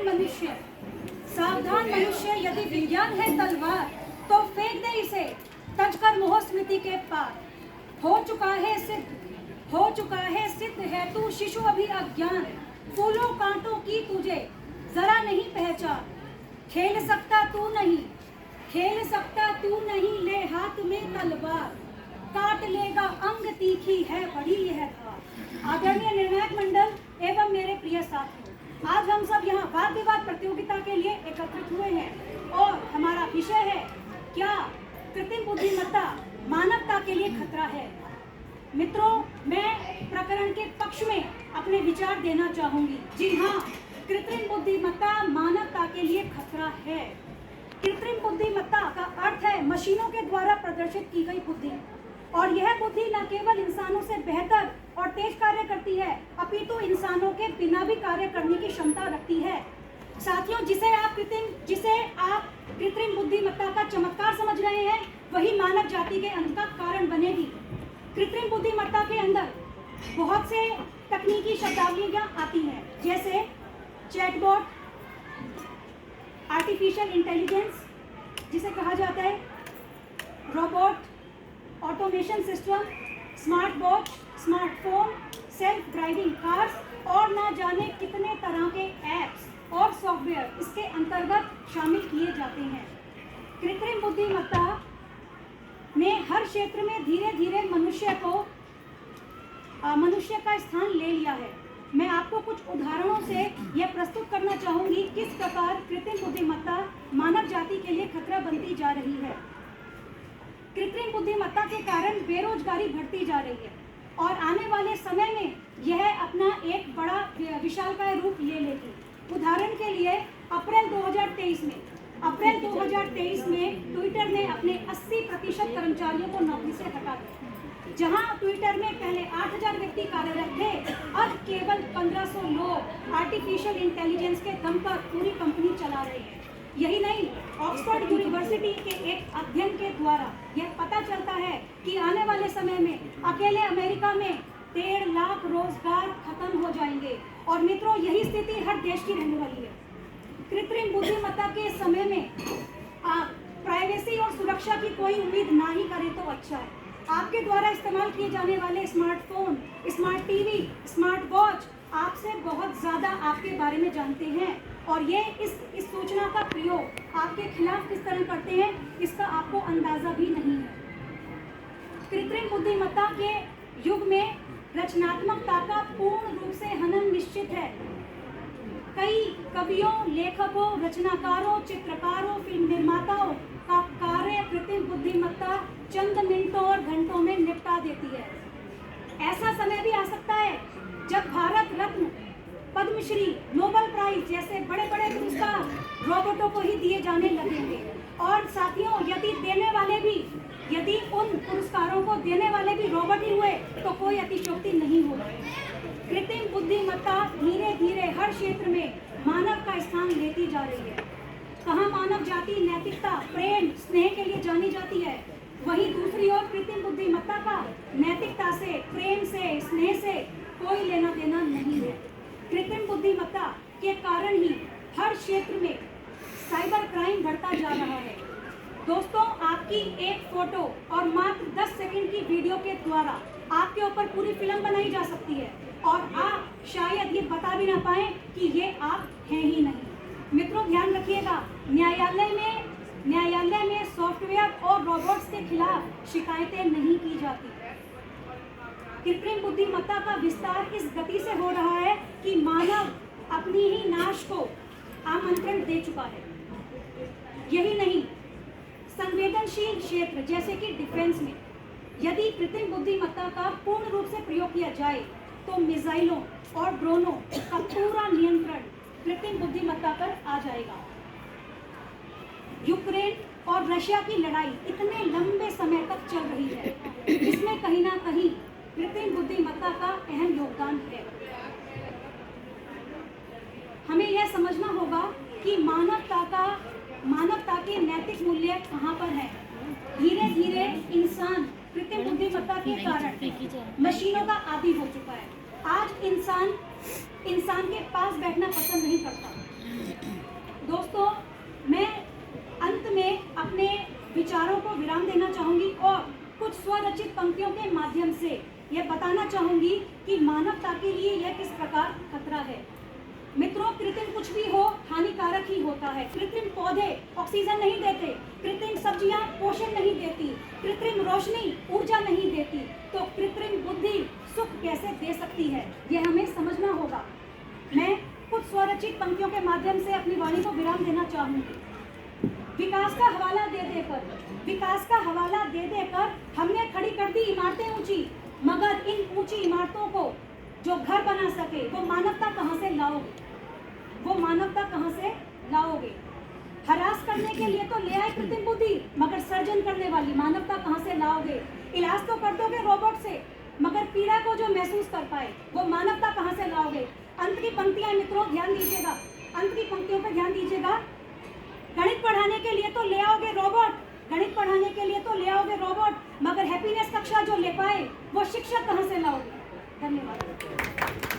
मनुष्य, सावधान मनुष्य, यदि विज्ञान है तलवार तो फेंक दे इसे, तजकर मोह स्मृति के पार। हो चुका है सिद्ध है तू शिशु अभी अज्ञान, फूलों कांटों की तुझे जरा नहीं पहचान। खेल सकता तू नहीं, ले हाथ में तलवार, काट लेगा अंग तीखी है बड़ी यह धार। आदरणीय निर्णायक मंडल एवं मेरे प्रिय साथियों, आज हम सब यहाँ वाद विवाद प्रतियोगिता के लिए एकत्रित हुए हैं और हमारा विषय है, क्या कृत्रिम बुद्धिमत्ता मानवता के लिए खतरा है। मित्रों, मैं प्रकरण के पक्ष में अपने विचार देना चाहूंगी। जी हाँ, कृत्रिम बुद्धिमत्ता मानवता के लिए खतरा है। कृत्रिम बुद्धिमत्ता का अर्थ है मशीनों के द्वारा प्रदर्शित की गई बुद्धि, और यह बुद्धि न केवल इंसानों से बेहतर और तेज कार्य करती है, अपितु इंसानों के बिना भी कार्य करने की क्षमता रखती है। साथियों, जिसे आप कृत्रिम बुद्धिमत्ता का चमत्कार समझ रहे हैं, वही मानव जाति के अंत का कारण बनेगी। कृत्रिम बुद्धिमत्ता के अंदर बहुत से तकनीकी शब्दावलियां आती हैं, जैसे चैटबॉट, आर्टिफिशियल इंटेलिजेंस जिसे कहा जाता है, robot, automation system, smart watch, smartphone, self driving cars और ना जाने कितने तरह के ऐप्स और सॉफ्टवेयर इसके अंतर्गत शामिल किए जाते हैं। कृत्रिम बुद्धिमत्ता ने हर क्षेत्र में धीरे धीरे मनुष्य का स्थान ले लिया है। मैं आपको कुछ उदाहरणों से यह प्रस्तुत करना चाहूंगी किस प्रकार कृत्रिम बुद्धिमत्ता मानव जाति के लिए खतरा बनती जा रही है। कृत्रिम बुद्धिमत्ता के कारण बेरोजगारी बढ़ती जा रही है और आने वाले समय में यह अपना एक बड़ा विशालकाय रूप ले लेगी। उदाहरण के लिए अप्रैल 2023 में ट्विटर ने अपने 80% कर्मचारियों को नौकरी से हटा दिया। जहां ट्विटर में पहले 8000 व्यक्ति कार्यरत थे, अब केवल 1500 लोग आर्टिफिशियल इंटेलिजेंस के दम पर पूरी कंपनी चला रहे हैं। यही नहीं, ऑक्सफोर्ड यूनिवर्सिटी के एक अध्ययन के द्वारा यह पता चलता है कि आने वाले समय में अकेले अमेरिका में 1.5 लाख रोजगार खत्म हो जाएंगे। और मित्रों, यही स्थिति हर देश की रहने वाली है। कृत्रिम बुद्धिमत्ता के समय में आप प्राइवेसी और सुरक्षा की कोई उम्मीद ना ही करें तो अच्छा है। आपके द्वारा इस्तेमाल किए जाने वाले smartphone, smart TV, smart watch आपसे बहुत ज़्यादा आपके बारे में जानते हैं, और ये इस सूचना का प्रयोग आपके खिलाफ किस तरह करते हैं, इसका आपको अंदाज़ा भी नहीं है। कृत्रिम बुद्धिमत्ता के युग में रचनात्मकता का पूर्ण रूप से हनन निश्चित है। कई कवियों, लेखकों, रचनाकारों, चित्रकारों, फिल्म निर्माताओं का कार्य कृत्रिम बुद्धिमत्ता चंद मिनटों और घंटों में निपटा देती है। ऐसा समय भी आ सकता है जब भारत रत्न, पद्मश्री, नोबेल प्राइज जैसे बड़े बड़े पुरस्कार रोबोटों को ही दिए जाने लगेंगे। और साथियों, यदि उन पुरस्कारों को देने वाले भी रोबोट ही हुए तो कोई अतिशयोक्ति नहीं होगी। कृत्रिम बुद्धिमत्ता धीरे धीरे हर क्षेत्र में मानव का स्थान लेती जा रही है। कहाँ मानव जाति नैतिकता, प्रेम, स्नेह के लिए जानी जाती है, वहीं दूसरी ओर कृत्रिम बुद्धिमत्ता का नैतिकता से, प्रेम से, स्नेह से कोई लेना देना नहीं है। कृत्रिम बुद्धिमत्ता के कारण ही हर क्षेत्र में साइबर क्राइम बढ़ता जा रहा है। दोस्तों, आपकी एक फोटो और मात्र 10 सेकंड की वीडियो के द्वारा आपके ऊपर पूरी फिल्म बनाई जा सकती है और आप शायद ये बता भी ना पाएं कि ये आप हैं ही नहीं। मित्रों, ध्यान रखिएगा, न्यायालय में सॉफ्टवेयर और रोबोट्स के खिलाफ शिकायतें नहीं की जाती। कृत्रिम बुद्धिमत्ता का विस्तार इस गति से हो रहा है कि मानव अपनी ही नाश को आमंत्रण दे चुका है। यही नहीं, संवेदनशील क्षेत्र जैसे कि डिफेंस में यदि कृत्रिम बुद्धिमत्ता का पूर्ण रूप से प्रयोग किया जाए तो मिसाइलों और ड्रोनों का पूरा नियंत्रण कृत्रिम बुद्धिमत्ता पर आ जाएगा। यूक्रेन और रशिया की लड़ाई इतने लंबे समय तक चल रही है, इसमें कहीं ना कहीं कृत्रिम बुद्धिमत्ता का अहम योगदान है। हमें यह समझना होगा कि मानवता के नैतिक मूल्य कहाँ पर हैं। धीरे धीरे इंसान कृत्रिम बुद्धिमत्ता के कारण मशीनों का आदी हो चुका है। आज इंसान के पास बैठना पसंद नहीं करता। चाहूंगी कि मानवता के लिए यह किस प्रकार खतरा है। मित्रों, कृत्रिम कुछ भी हो हानिकारक ही होता है। कृत्रिम पौधे ऑक्सीजन नहीं देते, कृत्रिम सब्जियां पोषण नहीं देती, कृत्रिम रोशनी ऊर्जा नहीं देती, तो कृत्रिम बुद्धि सुख कैसे दे सकती है, यह हमें समझना होगा। मैं कुछ स्वरचित पंक्तियों के माध्यम से अपनी वाणी को विराम देना चाहूंगी। विकास का हवाला दे देकर हमने खड़ी कर दी इमारतें ऊंची, मगर इन ऊंची इमारतों को जो घर बना सके वो मानवता कहाँ से लाओगे? वो मानवता कहाँ से लाओगे? हरास करने के लिए तो ले आए कृत्रिम बुद्धि, मगर सर्जन करने वाली मानवता कहाँ से लाओगे? इलाज तो कर दोगे रोबोट से, मगर पीड़ा को जो महसूस कर पाए वो मानवता कहाँ से लाओगे? अंत की पंक्तियां मित्रों ध्यान दीजिएगा, अंत की पंक्तियों पर ध्यान दीजिएगा। गणित पढ़ाने के लिए तो ले आओगे रोबोट, गणित पढ़ाने के लिए तो ले आओगे रोबोट, मगर हैप्पीनेस कक्षा जो ले पाए वो शिक्षक कहाँ से लाओगे? धन्यवाद।